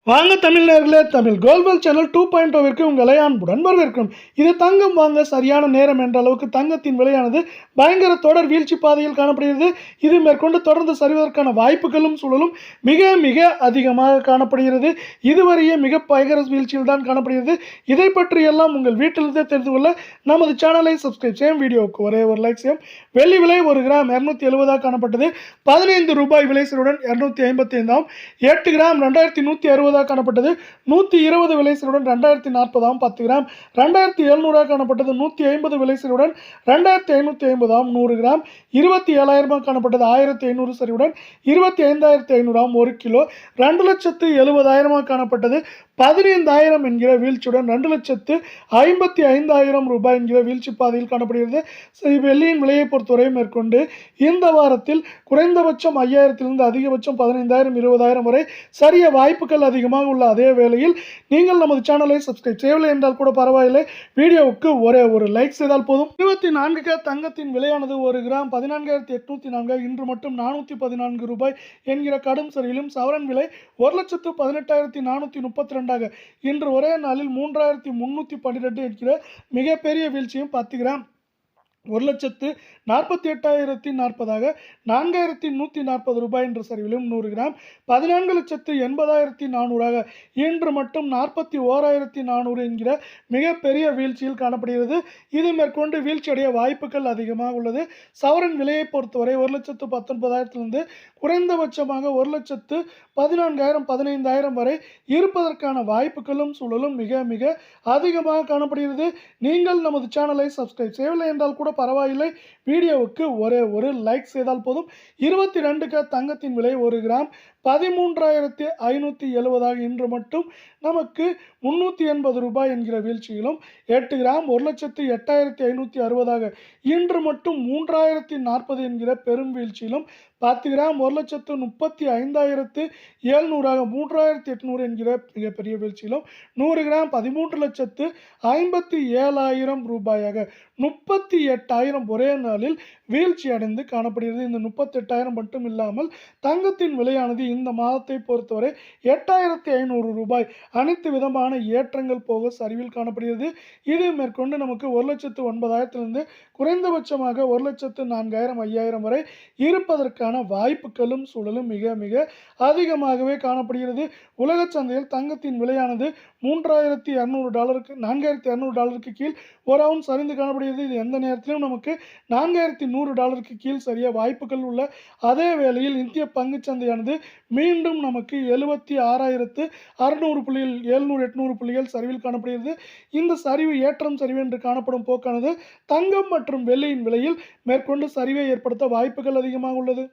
வாங்க தமிழர்களே, Tamil Colwill channel 2.0விற்கு உங்களை அன்புடன் வரவேற்கிறோம். இது தங்கம் வாங்க சரியான நேரம் என்ற அளவுக்கு தங்கத்தின் விலையானது பயங்கர தொடர் வீழ்ச்சி பாதையில் காணப்படுகிறது. இது மேற்கொண்டு தொடர்ந்து சரிவதற்கான வாய்ப்புகளும் சூழலும் மிக மிக அதிகமாக காணப்படுகிறது. இதுவரையே மிக பயங்கர வீழ்ச்சியில் தான் காணப்படுகிறது. இதை பற்றி எல்லாம் உங்கள் வீட்டிலிருந்தே தெரிந்து கொள்ள நமது சேனலை சப்ஸ்கிரைப் செய்யும், வீடியோவுக்கு ஒரே ஒரு லைக் செய்யும். வெள்ளி விலை 1 கிராம் 270 காணப்பட்டது. 15 ரூபாய் விலை சீருடன் 255 ஆம். 8 கிராம் 2160 காணப்பட்டது. 120 விலை சீருடன் 2040 ஆம். 10 கிராம் 2700 காணப்பட்டது. 150 விலை சீருடன் 2550 ஆம். 100 கிராம் 27,000 காணப்பட்டது. 1500 சரிவுடன் 25,500 ஆம். 1 கிலோ 2,70,000 காணப்பட்டது. 15,000 என்கிற வீழ்ச்சியுடன் 2,55,000 ரூபாய் என்கிற வீழ்ச்சி பாதையில் காணப்படுகிறது. வெள்ளியின் விலையை பொறுத்தவரை மேற்கொண்டு இந்த வாரத்தில் குறைந்தபட்சம் 5,000 அதிகபட்சம் 15,000 20,000 வரை சரிய வாய்ப்புகள் அதிகமாக உள்ள அதே வேளையில் நீங்கள் நமது சேனலை சப்ஸ்கிரைப் செய்யவில்லை என்றால் கூட பரவாயில்லை, வீடியோவுக்கு ஒரே ஒரு லைக் செய்தால் போதும். 24K தங்கத்தின் விலையானது 1 கிராம் 14,804 இன்று மட்டும் 414 ரூபாய் என்கிற கடும் சரிவிலும், சவரன் விலை 1,18,432 இன்று ஒரே நாளில் 3,312 என்கிற மிகப்பெரிய வீழ்ச்சியும், 10 கிராம் 1,48,040 4,140 ரூபாய் என்ற சரிவிலும், 100 கிராம் 14,80,400 இன்று மட்டும் 41,400 என்கிற மிகப்பெரிய வீழ்ச்சியில் காணப்படுகிறது. இது மேற்கொண்டு வீழ்ச்சியடைய வாய்ப்புகள் அதிகமாக உள்ளது. சவரன் விலையை பொறுத்தவரை 1,19,000 குறைந்தபட்சமாக 1,14,000 15,000 வரை இருப்பதற்கான வாய்ப்புகளும் சூழலும் மிக மிக அதிகமாக காணப்படுகிறது. நீங்கள் நமது சேனலை சப்ஸ்கிரைப் செய்யவில்லை என்றால் கூட பரவாயில்லை, வீடியோவுக்கு ஒரே ஒரு லைக் செய்தால் போதும். 22K தங்கத்தின் விலை 1 கிராம் 13,570 இன்று மட்டும் நமக்கு 380 ரூபாய் என்கிற வீழ்ச்சியிலும், 8 கிராம் 1,08,560 இன்று மட்டும் 3,040 என்கிற பெரும் வீழ்ச்சியிலும், 10 கிராம் 1,35,700 3,800 என்கிற மிகப்பெரிய வீழ்ச்சியிலும், 100 கிராம் 13,57,000 ரூபாயாக 38,000 ஒரே நாளில் வீழ்ச்சி அடைந்து காணப்படுகிறது. இந்த 38,000 மட்டும் இல்லாமல் தங்கத்தின் விலையானது இந்த மாதத்தை பொறுத்தவரை 8,500 ரூபாய் அனைத்து விதமான ஏற்றங்கள் போக சரிவில் காணப்படுகிறது. இது மேற்கொண்டு நமக்கு 1,09,000 குறைந்தபட்சமாக 1,04,000 5,000 வரை இருப்பதற்கான வாய்ப்புகளும் சூழலும் மிக மிக அதிகமாகவே காணப்படுகிறது. உலக சந்தையில் தங்கத்தின் விலையானது $3,200 $4,200 கீழ் ஒரு அவுன்ஸ் சரிந்து காணப்படுகிறது. இது எந்த நேரத்திலும் நமக்கு $4,100 கீழ் சரிய வாய்ப்புகள் உள்ள அதே வேளையில் இந்திய பங்குச்சந்தையானது மீண்டும் நமக்கு 76,600 புள்ளிகள் 700-800 புள்ளிகள் சரிவில் காணப்படுகிறது. இந்த சரிவு ஏற்றம் சரிவு என்று காணப்படும் போக்கானது தங்கம் மற்றும் வெள்ளியின் விலையில் மேற்கொண்டு சரிவை ஏற்படுத்த வாய்ப்புகள் அதிகமாக உள்ளது.